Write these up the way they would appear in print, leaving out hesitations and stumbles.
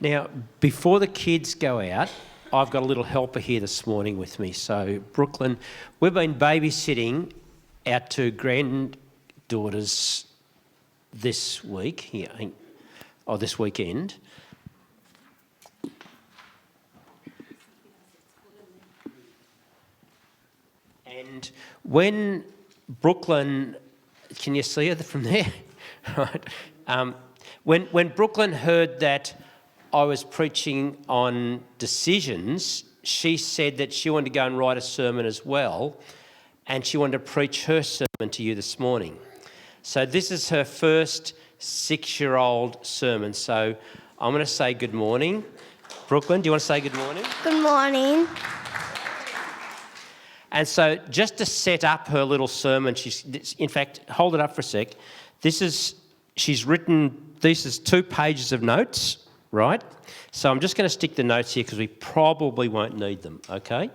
Now, before the kids go out, I've got a little helper here this morning with me. So, Brooklyn, we've been babysitting our two granddaughters this week, this weekend. And when Brooklyn, can you see her from there? Right. When Brooklyn heard that I was preaching on decisions, she said that she wanted to go and write a sermon as well, and she wanted to preach her sermon to you this morning. So this is her first 6-year-old sermon. So I'm going to say good morning. Brooklyn, do you want to say good morning? Good morning. And so just to set up her little sermon, in fact, hold it up for a sec. She's written, this is 2 pages of notes, right? So I'm just going to stick the notes here because we probably won't need them, okay?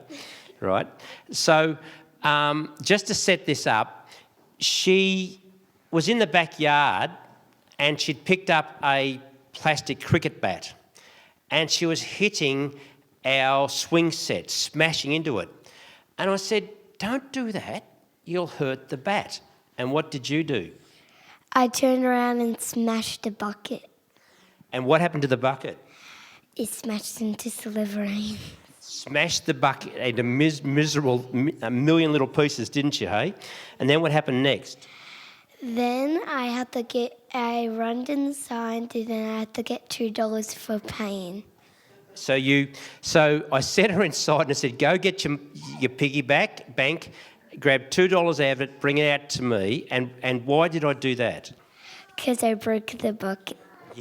Right. So just to set this up, she was in the backyard and she'd picked up a plastic cricket bat and she was hitting our swing set, smashing into it. And I said, don't do that, you'll hurt the bat. And what did you do? I turned around and smashed the bucket. And what happened to the bucket? It smashed into smithereens. Smashed the bucket into a million little pieces, didn't you, hey? And then what happened next? Then I run inside and then I had to get $2 for pain. So I set her inside and I said, go get your piggy bank, grab $2 out of it, bring it out to me. And why did I do that? Because I broke the bucket.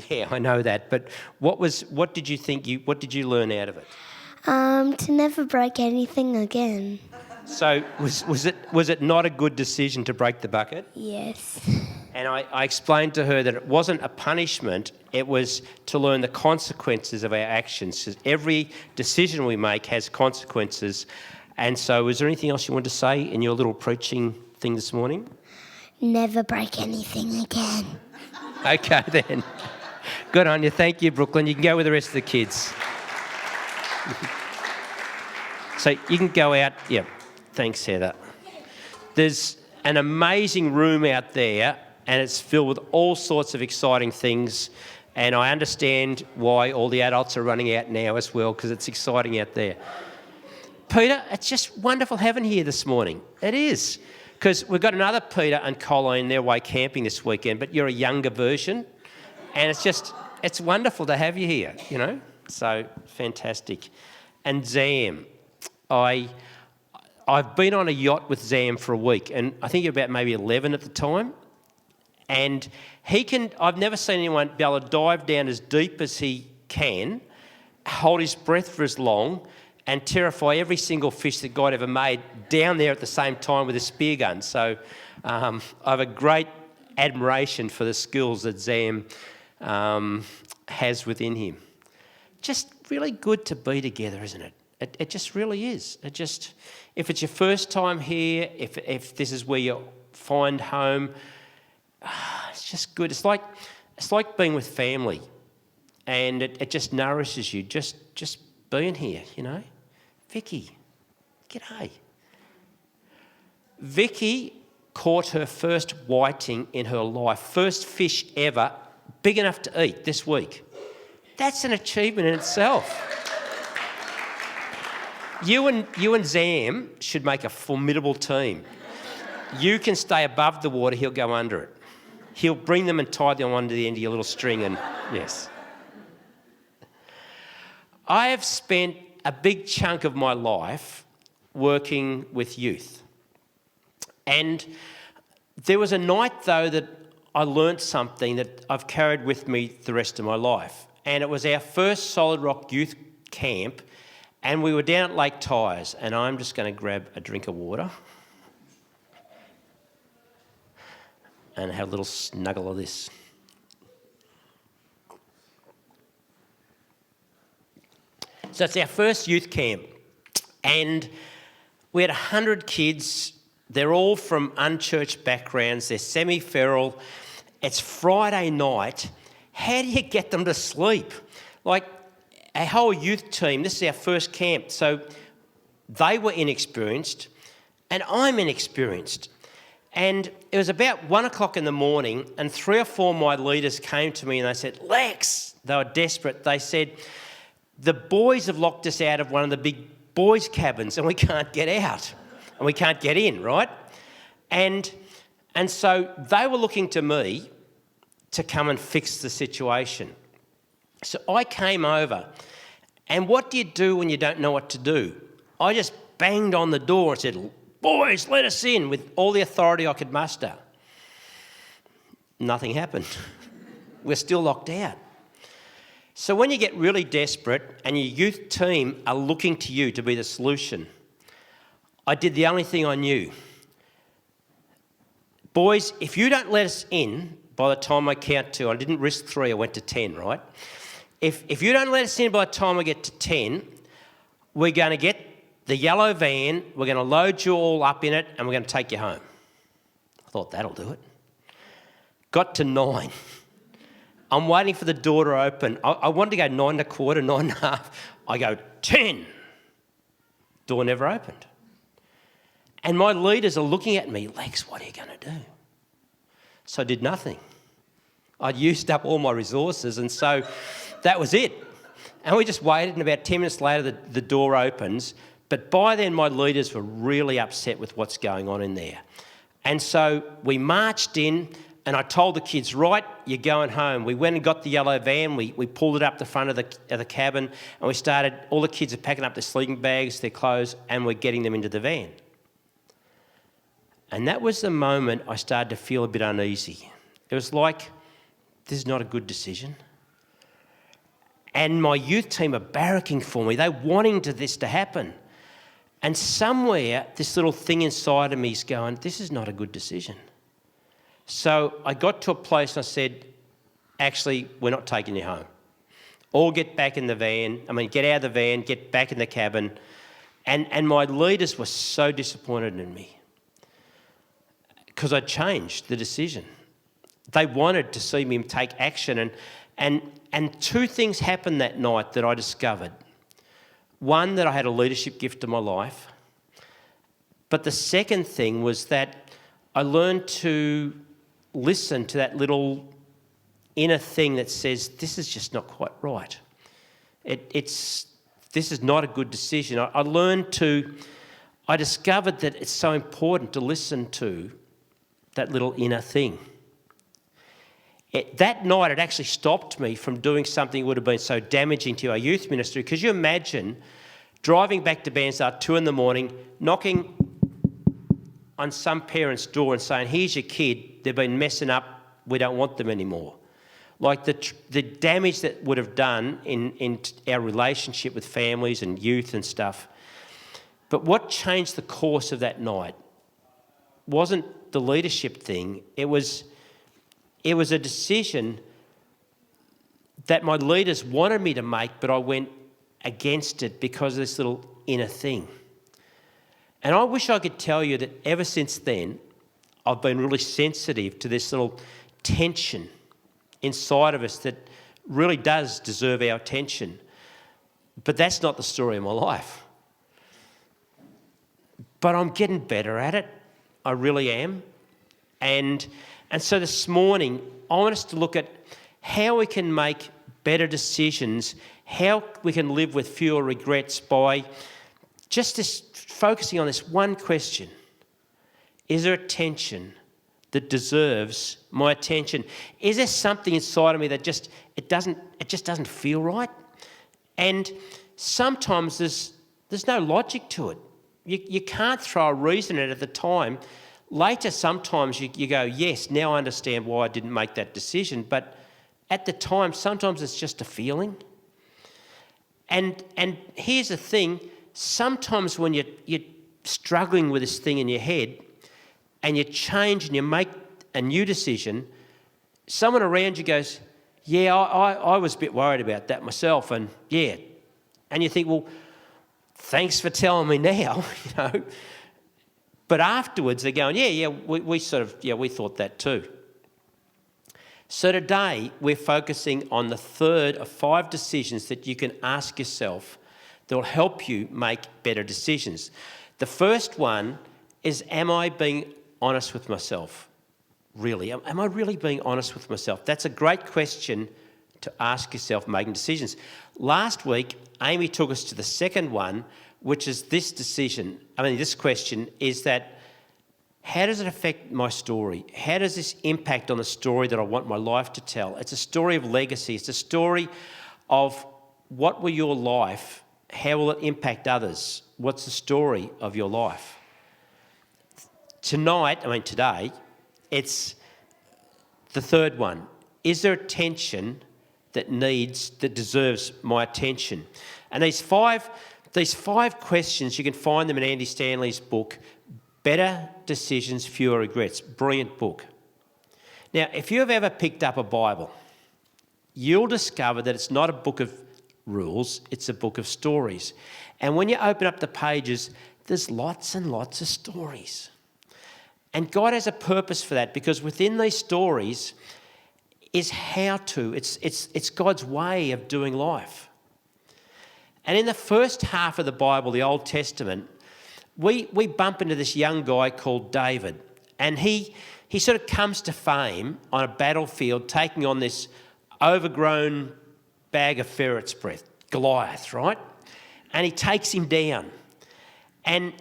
Yeah, I know that. But what did you learn out of it? To never break anything again. So was it not a good decision to break the bucket? Yes. And I explained to her that it wasn't a punishment, it was to learn the consequences of our actions. Every decision we make has consequences. And so was there anything else you wanted to say in your little preaching thing this morning? Never break anything again. Okay then. Good on you. Thank you, Brooklyn. You can go with the rest of the kids. So you can go out. Yeah. Thanks, Heather. There's an amazing room out there and it's filled with all sorts of exciting things. And I understand why all the adults are running out now as well because it's exciting out there. Peter, it's just wonderful having you here this morning. It is. Because we've got another Peter and Colleen, they're away camping this weekend, but you're a younger version. And it's wonderful to have you here, you know. So fantastic. And Zam, I've been on a yacht with Zam for a week, and I think you're about maybe 11 at the time. And I've never seen anyone be able to dive down as deep as he can, hold his breath for as long, and terrify every single fish that God ever made down there at the same time with a spear gun. So I have a great admiration for the skills that Zam has within him. Just really good to be together, isn't it? It just really is. If it's your first time here, if this is where you find home, it's just good. It's like being with family, and it just nourishes you. Just being here, you know. Vicky, g'day. Vicky caught her first whiting in her life, first fish ever, big enough to eat this week. That's an achievement in itself. You and Zam should make a formidable team. You can stay above the water, he'll go under it. He'll bring them and tie them onto the end of your little string and, yes. I have spent a big chunk of my life working with youth. And there was a night, though, that I learnt something that I've carried with me the rest of my life. And it was our first Solid Rock youth camp, and we were down at Lake Tyers, and I'm just going to grab a drink of water and have a little snuggle of this. So it's our first youth camp, and we had 100 kids. They're all from unchurched backgrounds. They're semi-feral. It's Friday night. How do you get them to sleep? Like, our whole youth team, this is our first camp, so they were inexperienced and I'm inexperienced. And it was about 1 o'clock in the morning and 3 or 4 of my leaders came to me and they said, Lex, they were desperate. They said, the boys have locked us out of one of the big boys' cabins and we can't get out and we can't get in, right? And so they were looking to me to come and fix the situation. So I came over, and what do you do when you don't know what to do? I just banged on the door and said, boys, let us in, with all the authority I could muster. Nothing happened. We're still locked out. So when you get really desperate and your youth team are looking to you to be the solution, I did the only thing I knew. Boys, if you don't let us in by the time I count 2, I didn't risk 3, I went to 10, right? If you don't let us in by the time I get to 10, we're going to get the yellow van, we're going to load you all up in it, and we're going to take you home. I thought, that'll do it. Got to 9. I'm waiting for the door to open. I wanted to go 9 1/4, 9 1/2. I go 10. Door never opened. And my leaders are looking at me, Lex, what are you going to do? So I did nothing. I'd used up all my resources, and so that was it. And we just waited, and about 10 minutes later, the door opens. But by then, my leaders were really upset with what's going on in there. And so we marched in, and I told the kids, right, you're going home. We went and got the yellow van. We pulled it up the front of the cabin, and we started, all the kids are packing up their sleeping bags, their clothes, and we're getting them into the van. And that was the moment I started to feel a bit uneasy. It was like, this is not a good decision. And my youth team are barracking for me. They're wanting this to happen. And somewhere, this little thing inside of me is going, this is not a good decision. So I got to a place and I said, actually, we're not taking you home. All get back in the van. Get out of the van, get back in the cabin. And my leaders were so disappointed in me because I changed the decision. They wanted to see me take action. And 2 things happened that night that I discovered. One, that I had a leadership gift in my life. But the second thing was that I learned to listen to that little inner thing that says, this is just not quite right. This is not a good decision. I discovered that it's so important to listen to that little inner thing. That night, it actually stopped me from doing something that would have been so damaging to our youth ministry. Because you imagine driving back to Bairnsdale 2 in the morning, knocking on some parent's door and saying, here's your kid, they've been messing up, we don't want them anymore. Like the damage that would have done in our relationship with families and youth and stuff. But what changed the course of that night wasn't the leadership thing. It was a decision that my leaders wanted me to make, but I went against it because of this little inner thing. And I wish I could tell you that ever since then, I've been really sensitive to this little tension inside of us that really does deserve our attention. But that's not the story of my life. But I'm getting better at it. I really am. And so this morning, I want us to look at how we can make better decisions, how we can live with fewer regrets by just focusing on this one question. Is there a tension that deserves my attention? Is there something inside of me that just doesn't feel right? And sometimes there's no logic to it. You can't throw a reason at it at the time. Later, sometimes you go, yes, now I understand why I didn't make that decision. But at the time, sometimes it's just a feeling. And here's the thing. Sometimes when you're struggling with this thing in your head and you change and you make a new decision, someone around you goes, yeah, I was a bit worried about that myself. And yeah. And you think, well, thanks for telling me now, But afterwards they're going, we thought that too. So today we're focusing on the third of 5 decisions that you can ask yourself that will help you make better decisions. The first one is, am I being honest with myself? Really? Am I really being honest with myself? That's a great question to ask yourself making decisions. Last week, Amy took us to the second one, which is this question is that, how does it affect my story? How does this impact on the story that I want my life to tell? It's a story of legacy. It's a story of what will your life, how will it impact others? What's the story of your life? Today, it's the third one. Is there a tension that deserves my attention? And these five questions, you can find them in Andy Stanley's book, Better Decisions, Fewer Regrets. Brilliant book. Now, if you have ever picked up a Bible, you'll discover that it's not a book of rules, it's a book of stories. And when you open up the pages, there's lots and lots of stories. And God has a purpose for that, because within these stories is it's God's way of doing life. And in the first half of the Bible, the Old Testament, we bump into this young guy called David. And he sort of comes to fame on a battlefield, taking on this overgrown bag of ferret's breath, Goliath, right? And he takes him down. And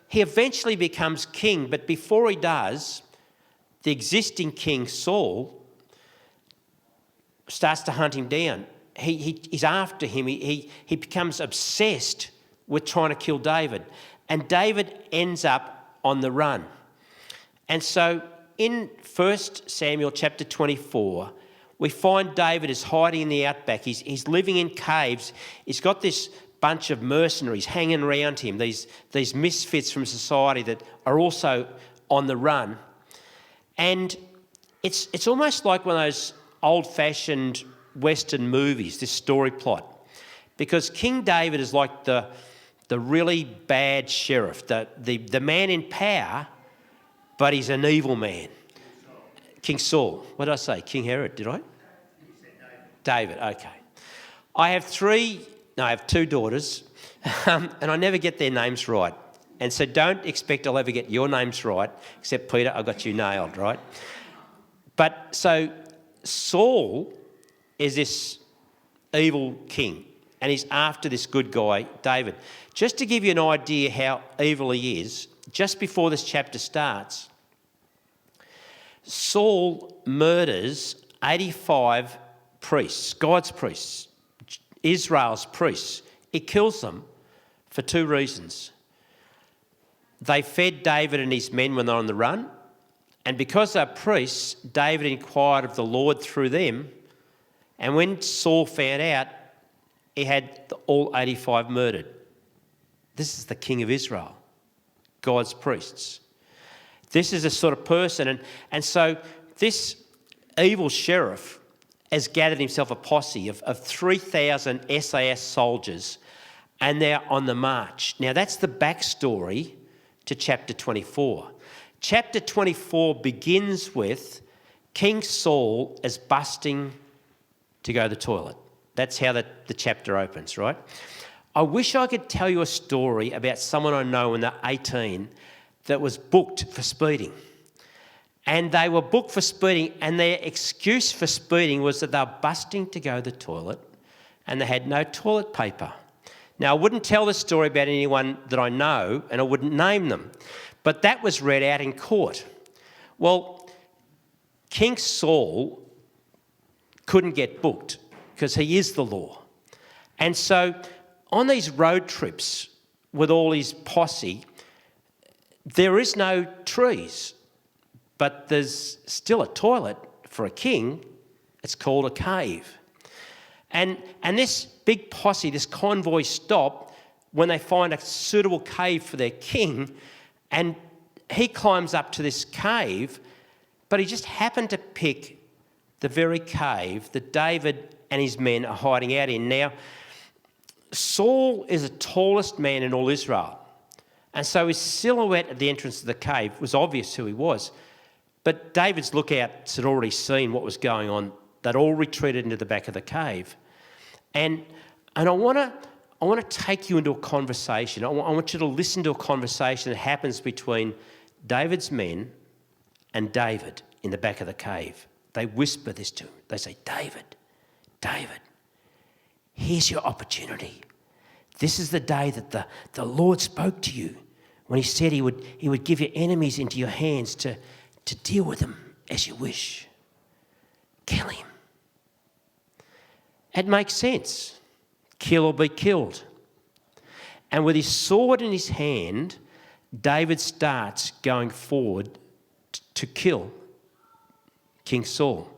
he eventually becomes king, but before he does, the existing king, Saul, starts to hunt him down. He's after him. He becomes obsessed with trying to kill David. And David ends up on the run. And so in 1 Samuel chapter 24, we find David is hiding in the outback. He's living in caves. He's got this bunch of mercenaries hanging around him, these misfits from society that are also on the run. And it's almost like one of those old-fashioned Western movies, this story plot. Because King David is like the really bad sheriff, the man in power, but he's an evil man. King Saul. What did I say? King Herod, did I? You said David, okay. I have 2 daughters, and I never get their names right. And so don't expect I'll ever get your names right, except Peter, I got you nailed, right? But so Saul is this evil king, and he's after this good guy, David. Just to give you an idea how evil he is, just before this chapter starts, Saul murders 85 priests, God's priests, Israel's priests. He kills them for 2 reasons. They fed David and his men when they're on the run, and because they're priests, David inquired of the Lord through them, and when Saul found out, he had all 85 murdered. This is the king of Israel, God's priests. This is the sort of person, and so this evil sheriff has gathered himself a posse of 3,000 SAS soldiers, and they're on the march. Now, that's the backstory to chapter 24. Chapter 24 begins with King Saul is busting to go to the toilet. That's how the chapter opens, right? I wish I could tell you a story about someone I know when they're 18 that was booked for speeding. And they were booked for speeding, and their excuse for speeding was that they were busting to go to the toilet and they had no toilet paper. Now, I wouldn't tell this story about anyone that I know, and I wouldn't name them, but that was read out in court. Well, King Saul couldn't get booked because he is the law. And so on these road trips with all his posse, there is no trees, but there's still a toilet for a king. It's called a cave. And this big posse, this convoy stop when they find a suitable cave for their king, and he climbs up to this cave, but he just happened to pick the very cave that David and his men are hiding out in. Now, Saul is the tallest man in all Israel. And so his silhouette at the entrance of the cave was obvious who he was. But David's lookouts had already seen what was going on. They'd all retreated into the back of the cave. And I want to take you into a conversation. I want you to listen to a conversation that happens between David's men and David in the back of the cave. They whisper this to him. They say, David, here's your opportunity. This is the day that the Lord spoke to you when he said he would give your enemies into your hands to deal with them as you wish. Kill him. It makes sense. Kill or be killed. And with his sword in his hand, David starts going forward to kill King Saul.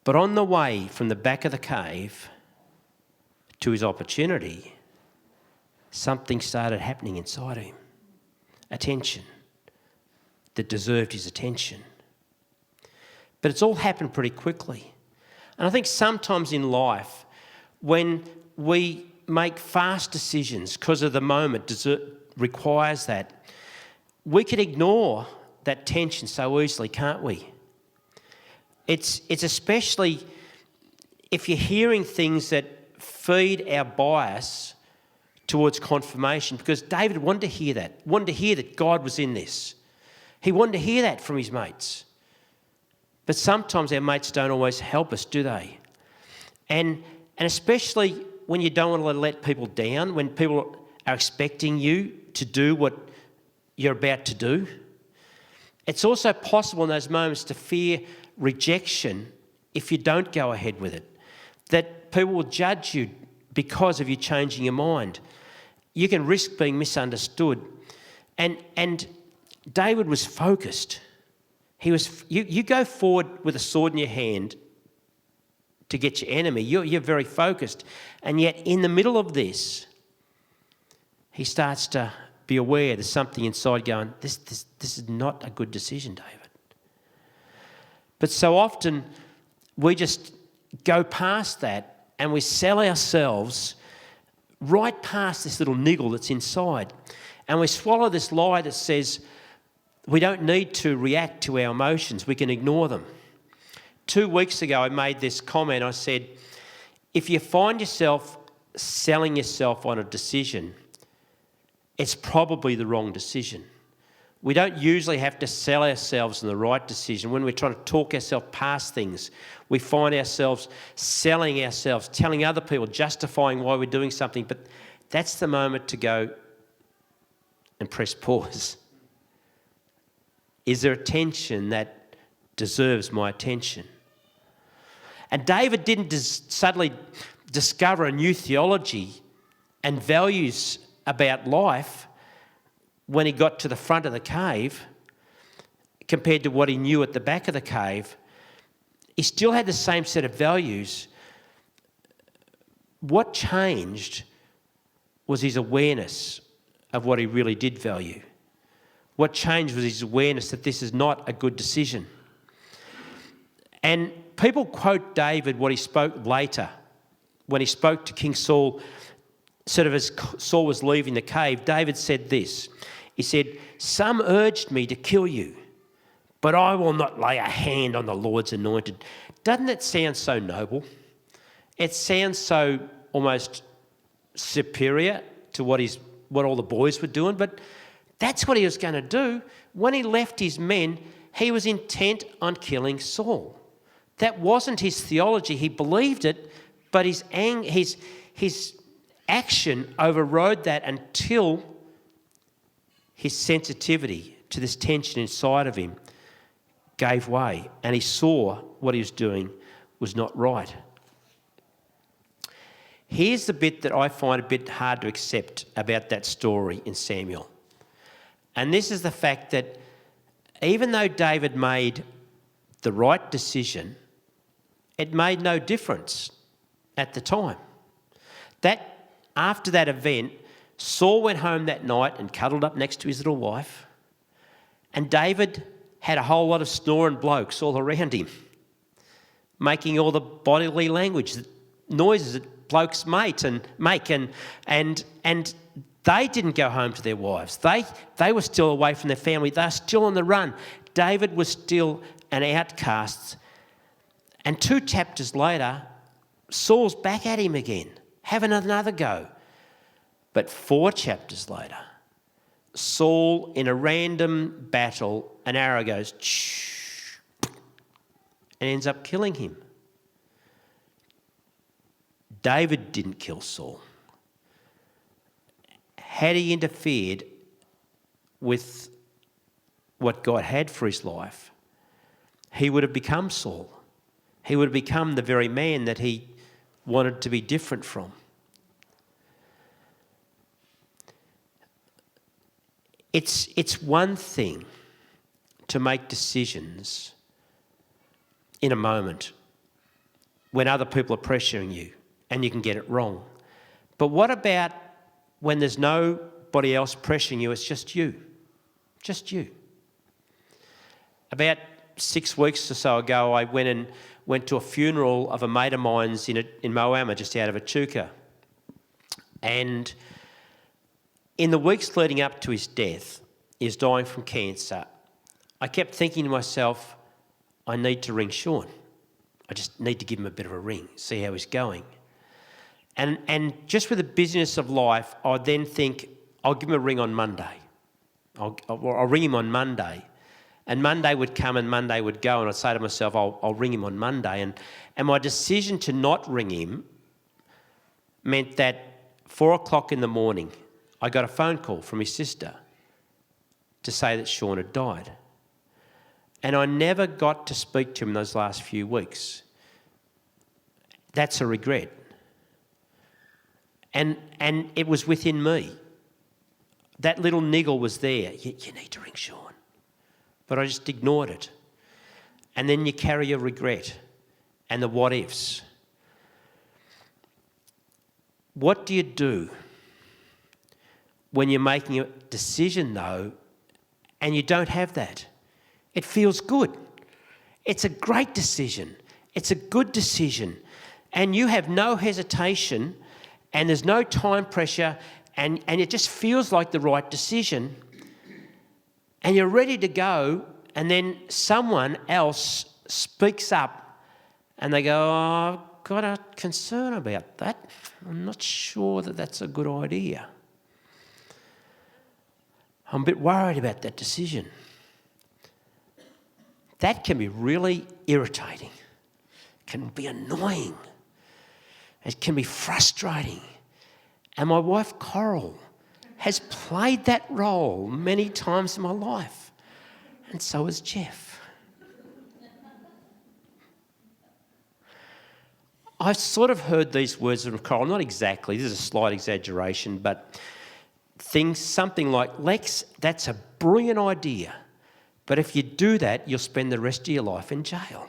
But on the way from the back of the cave to his opportunity, something started happening inside him. A tension that deserved his attention. But it's all happened pretty quickly. And I think sometimes in life, when we make fast decisions because of the moment requires that, we can ignore that tension so easily, can't we? It's especially if you're hearing things that feed our bias towards confirmation, because David wanted to hear that God was in this. He wanted to hear that from his mates. But sometimes our mates don't always help us, do they? And especially when you don't want to let people down, when people are expecting you to do what you're about to do. It's also possible in those moments to fear rejection if you don't go ahead with it, that people will judge you because of you changing your mind. You can risk being misunderstood. And David was focused. You go forward with a sword in your hand to get your enemy. You're very focused. And yet in the middle of this, he starts to be aware there's something inside going, this is not a good decision, David. But so often we just go past that and we sell ourselves right past this little niggle that's inside. And we swallow this lie that says we don't need to react to our emotions, we can ignore them. 2 weeks ago I made this comment. I said, if you find yourself selling yourself on a decision, it's probably the wrong decision. We don't usually have to sell ourselves on the right decision. When we're trying to talk ourselves past things, we find ourselves selling ourselves, telling other people, justifying why we're doing something. But that's the moment to go and press pause. Is there a tension that deserves my attention? And David didn't suddenly discover a new theology and values about life when he got to the front of the cave compared to what he knew at the back of the cave. He still had the same set of values. What changed was his awareness of what he really did value. What changed was his awareness that this is not a good decision. And people quote David what he spoke later when he spoke to King Saul, sort of as Saul was leaving the cave. David said this. He said, "Some urged me to kill you, but I will not lay a hand on the Lord's anointed." Doesn't that sound so noble? It sounds so almost superior to what all the boys were doing, but that's what he was going to do. When he left his men, he was intent on killing Saul. That wasn't his theology. He believed it, but his action overrode that until his sensitivity to this tension inside of him gave way, and he saw what he was doing was not right. Here's the bit that I find a bit hard to accept about that story in Samuel. And this is the fact that even though David made the right decision, it made no difference at the time. That after that event, Saul went home that night and cuddled up next to his little wife, and David had a whole lot of snoring blokes all around him, making all the bodily language noises that blokes make, and They didn't go home to their wives. They were still away from their family. They were still on the run. David was still an outcast. And 2 chapters later, Saul's back at him again, having another go. But 4 chapters later, Saul, in a random battle, an arrow goes, and ends up killing him. David didn't kill Saul. Had he interfered with what God had for his life, he would have become Saul. He would have become the very man that he wanted to be different from. It's one thing to make decisions in a moment when other people are pressuring you and you can get it wrong. But what about when there's nobody else pressuring you, it's just you? Just you. About 6 weeks or so ago, I went to a funeral of a mate of mine's in Moama, just out of Echuca. And in the weeks leading up to his death, he was dying from cancer, I kept thinking to myself, I need to ring Sean. I just need to give him a bit of a ring, see how he's going. And just with the busyness of life, I'd then think, I'll give him a ring on Monday. I'll ring him on Monday. And Monday would come and Monday would go, and I'd say to myself, I'll ring him on Monday. And my decision to not ring him meant that 4 o'clock in the morning, I got a phone call from his sister to say that Sean had died. And I never got to speak to him those last few weeks. That's a regret. And it was within me. That little niggle was there. You need to ring Sean. But I just ignored it. And then you carry a regret and the what ifs. What do you do when you're making a decision, though, and you don't have that? It feels good. It's a great decision. It's a good decision. And you have no hesitation and there's no time pressure and it just feels like the right decision. And you're ready to go, and then someone else speaks up and they go, oh, I've got a concern about that. I'm not sure that that's a good idea. I'm a bit worried about that decision. That can be really irritating. It can be annoying. It can be frustrating. And my wife, Coral, has played that role many times in my life. And so has Jeff. I've sort of heard these words from Coral, not exactly, this is a slight exaggeration, but something like, Lex, that's a brilliant idea, but if you do that, you'll spend the rest of your life in jail.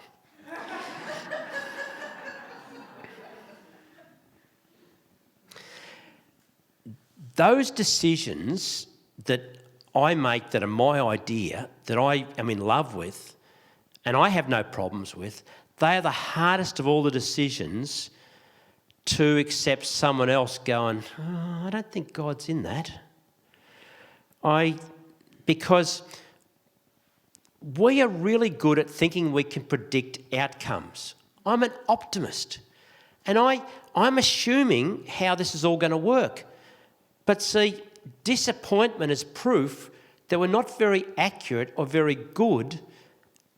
Those decisions that I make that are my idea, that I am in love with, and I have no problems with, they are the hardest of all the decisions to accept someone else going, oh, I don't think God's in that. Because we are really good at thinking we can predict outcomes. I'm an optimist, and I'm assuming how this is all going to work. But see, disappointment is proof that we're not very accurate or very good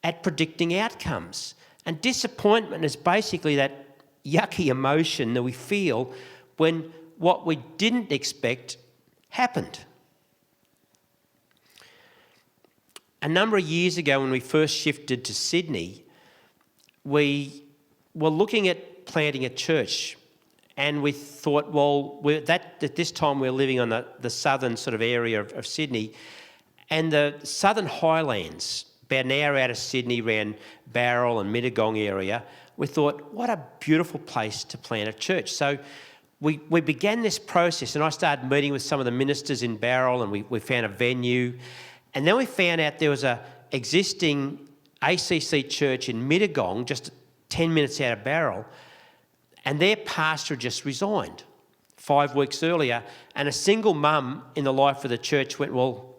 at predicting outcomes. And disappointment is basically that yucky emotion that we feel when what we didn't expect happened. A number of years ago when we first shifted to Sydney, we were looking at planting a church. And we thought, well, at this time we were living on the southern sort of area of Sydney, and the southern highlands, about an hour out of Sydney, around Bowral and Mittagong area, we thought, what a beautiful place to plant a church. So we began this process, and I started meeting with some of the ministers in Bowral, and we found a venue. And then we found out there was an existing ACC church in Mittagong, just 10 minutes out of Bowral, and their pastor just resigned 5 weeks earlier, and a single mum in the life of the church went, well,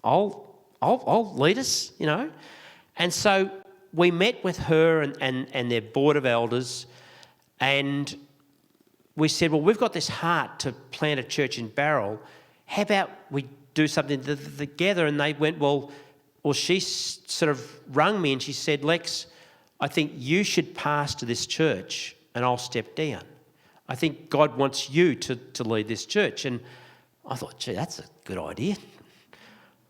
I'll lead us, you know. And so we met with her and their board of elders, and we said, well, we've got this heart to plant a church in Barrel. How about we do something together? And they went, well, she sort of rung me and she said, Lex, I think you should pastor this church and I'll step down. I think God wants you to lead this church. And I thought, gee, that's a good idea.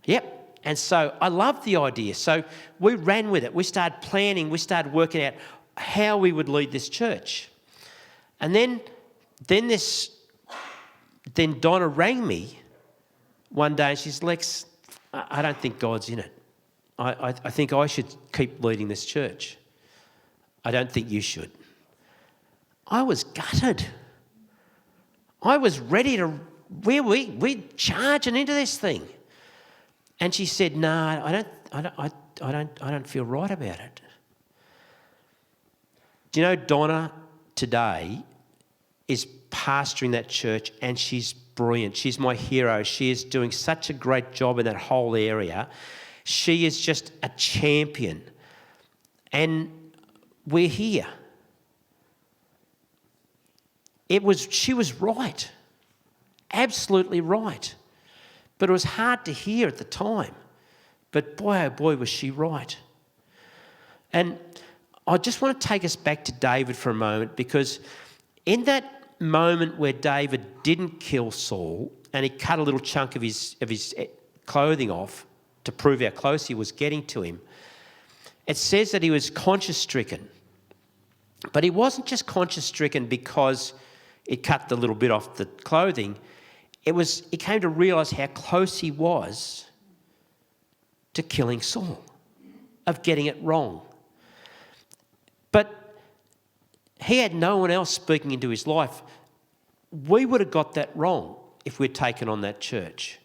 Yep. And so I loved the idea. So we ran with it. We started planning. We started working out how we would lead this church. And then Donna rang me one day and she said, Lex, I don't think God's in it. I think I should keep leading this church. I don't think you should. I was gutted. I was ready to, we're charging into this thing. And she said, no, I don't feel right about it. Do you know Donna today is pastoring that church and she's brilliant. She's my hero. She is doing such a great job in that whole area. She is just a champion. And we're here. She was right. Absolutely right. But it was hard to hear at the time. But boy, oh boy, was she right. And I just want to take us back to David for a moment, because in that moment where David didn't kill Saul and he cut a little chunk of his clothing off to prove how close he was getting to him, it says that he was conscience-stricken. But he wasn't just conscience-stricken because it cut the little bit off the clothing. He came to realise how close he was to killing Saul, of getting it wrong. But he had no one else speaking into his life. We would have got that wrong if we'd taken on that church.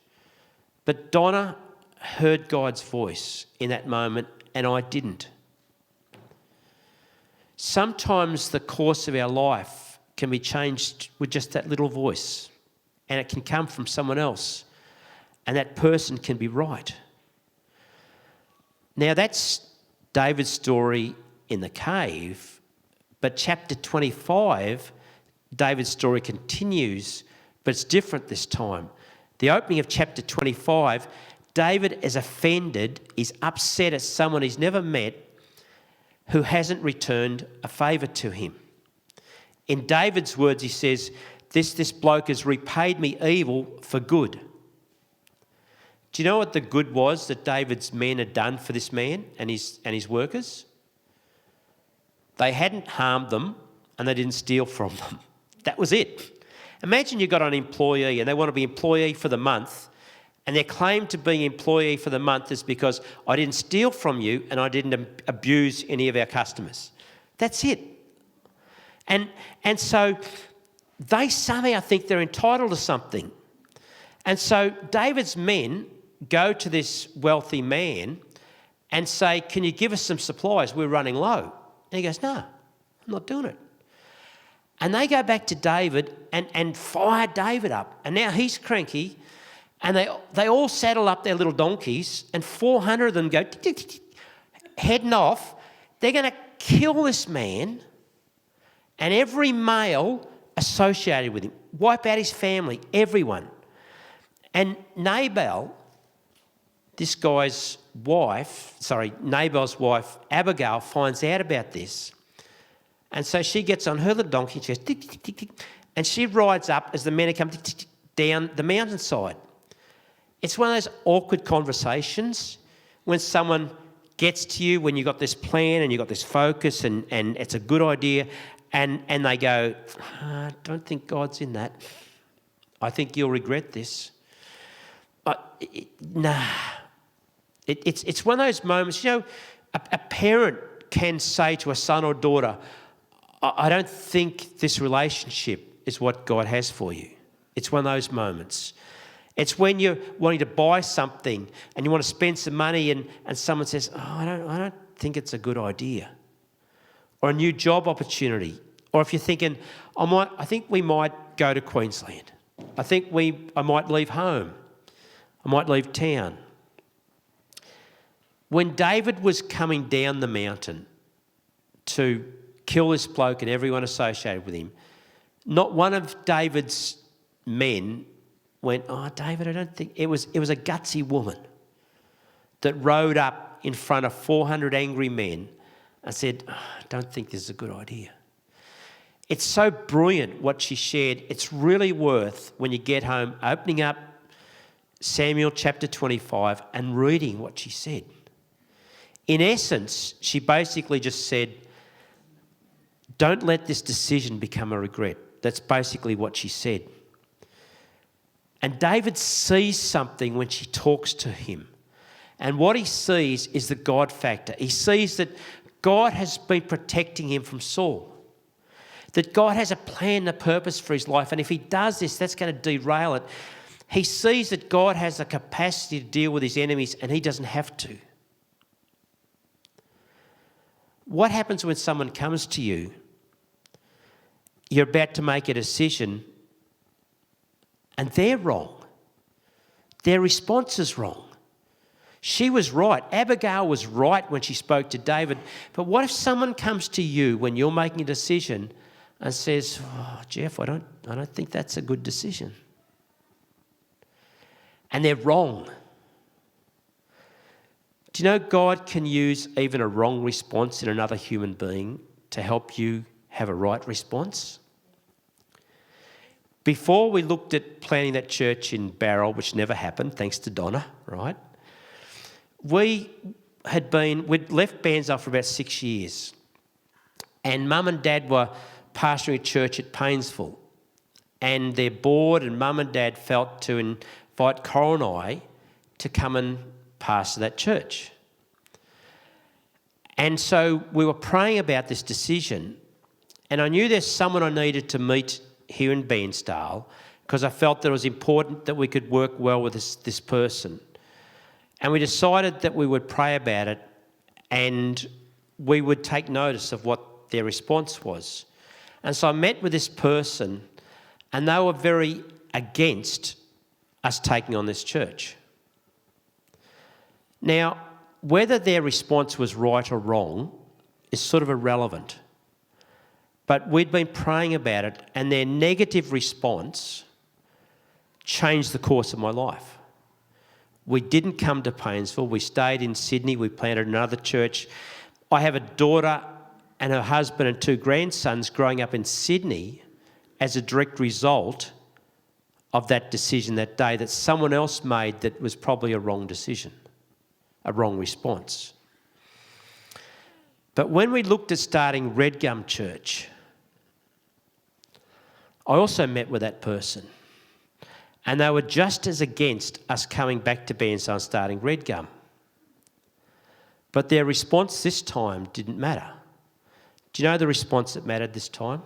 But Donna heard God's voice in that moment, and I didn't. Sometimes the course of our life can be changed with just that little voice, and it can come from someone else, and that person can be right. Now, that's David's story in the cave, but chapter 25, David's story continues, but it's different this time. The opening of chapter 25, David is offended, is upset at someone he's never met who hasn't returned a favour to him. In David's words, he says, this bloke has repaid me evil for good. Do you know what the good was that David's men had done for this man and his workers? They hadn't harmed them and they didn't steal from them. That was it. Imagine you've got an employee and they want to be employee for the month, and their claim to being employee for the month is because I didn't steal from you and I didn't abuse any of our customers. That's it. And so they somehow think they're entitled to something. And so David's men go to this wealthy man and say, can you give us some supplies? We're running low. And he goes, no, I'm not doing it. And they go back to David and fire David up. And now he's cranky, and they all saddle up their little donkeys, and 400 of them go heading off. They're going to kill this man and every male associated with him, wipe out his family, everyone. And Nabal's wife, Abigail, finds out about this. And so she gets on her little donkey and she goes, tick, tick, tick, tick, and she rides up as the men are coming tick, tick, tick, down the mountainside. It's one of those awkward conversations when someone gets to you, when you've got this plan and you've got this focus and it's a good idea, and they go, I don't think God's in that. I think you'll regret this. It's one of those moments, you know, a parent can say to a son or daughter, I don't think this relationship is what God has for you. It's one of those moments. It's when you're wanting to buy something and you want to spend some money and someone says, I don't think it's a good idea. Or a new job opportunity. Or if you're thinking, I think we might go to Queensland. I think I might leave home. I might leave town. When David was coming down the mountain to kill this bloke and everyone associated with him, not one of David's men went, "Oh, David, I don't think..." It was a gutsy woman that rode up in front of 400 angry men and said, "Oh, I don't think this is a good idea." It's so brilliant what she shared. It's really worth, when you get home, opening up Samuel chapter 25 and reading what she said. In essence, she basically just said, don't let this decision become a regret. That's basically what she said. And David sees something when she talks to him. And what he sees is the God factor. He sees that God has been protecting him from Saul. That God has a plan, a purpose for his life. And if he does this, that's going to derail it. He sees that God has the capacity to deal with his enemies and he doesn't have to. What happens when someone comes to you? You're about to make a decision and they're wrong. Their response is wrong. She was right. Abigail was right when she spoke to David. But what if someone comes to you when you're making a decision and says, "Oh, Jeff, I don't think that's a good decision." And they're wrong. Do you know God can use even a wrong response in another human being to help you have a right response? Before we looked at planning that church in Barrel, which never happened, thanks to Donna, right? We'd left Bairnsdale for about 6 years. And Mum and Dad were pastoring a church at Paynesville. And their board and Mum and Dad felt to invite Coral and I to come and pastor that church. And so we were praying about this decision. And I knew there's someone I needed to meet here in Bairnsdale because I felt that it was important that we could work well with this person. And we decided that we would pray about it and we would take notice of what their response was. And so I met with this person and they were very against us taking on this church. Now, whether their response was right or wrong is sort of irrelevant. But we'd been praying about it and their negative response changed the course of my life. We didn't come to Paynesville. We stayed in Sydney. We planted another church. I have a daughter and her husband and 2 grandsons growing up in Sydney as a direct result of that decision that day that someone else made that was probably a wrong decision, a wrong response. But when we looked at starting Red Gum Church, I also met with that person. And they were just as against us coming back to Bairnsdale and starting Red Gum. But their response this time didn't matter. Do you know the response that mattered this time?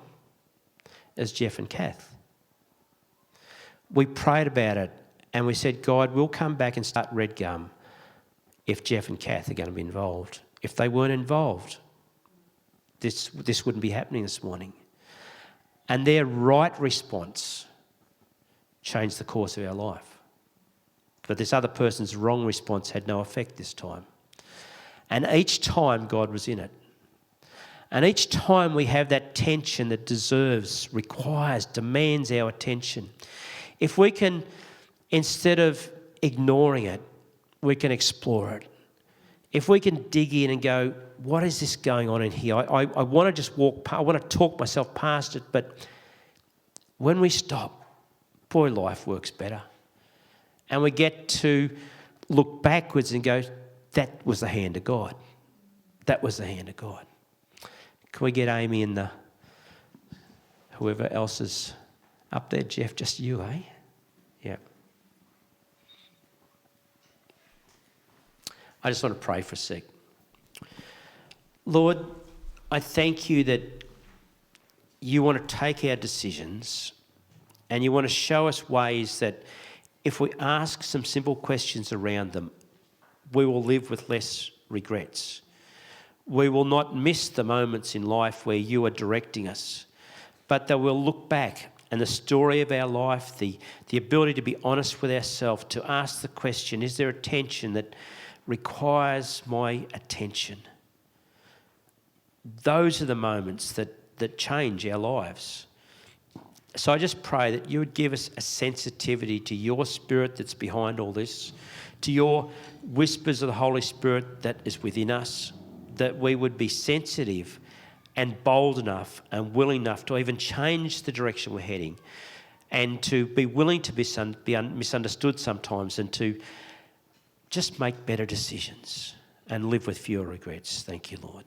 It was Jeff and Kath. We prayed about it and we said, God, we'll come back and start Red Gum if Jeff and Kath are going to be involved. If they weren't involved, this wouldn't be happening this morning. And their right response changed the course of our life. But this other person's wrong response had no effect this time. And each time God was in it. And each time we have that tension that deserves, requires, demands our attention. If we can, instead of ignoring it, we can explore it. If we can dig in and go, what is this going on in here? I want to just I want to talk myself past it, but when we stop, boy, life works better. And we get to look backwards and go, that was the hand of God. That was the hand of God. Can we get Amy and whoever else is up there? Jeff, just you, eh? Yeah. I just want to pray for a sec. Lord, I thank you that you want to take our decisions and you want to show us ways that if we ask some simple questions around them, we will live with less regrets. We will not miss the moments in life where you are directing us, but that we'll look back and the story of our life, the ability to be honest with ourselves, to ask the question, is there a tension that requires my attention? Those are the moments that change our lives. So I just pray that you would give us a sensitivity to your Spirit that's behind all this, to your whispers of the Holy Spirit that is within us, that we would be sensitive and bold enough and willing enough to even change the direction we're heading, and to be willing to be misunderstood sometimes, and to just make better decisions and live with fewer regrets. Thank you, Lord.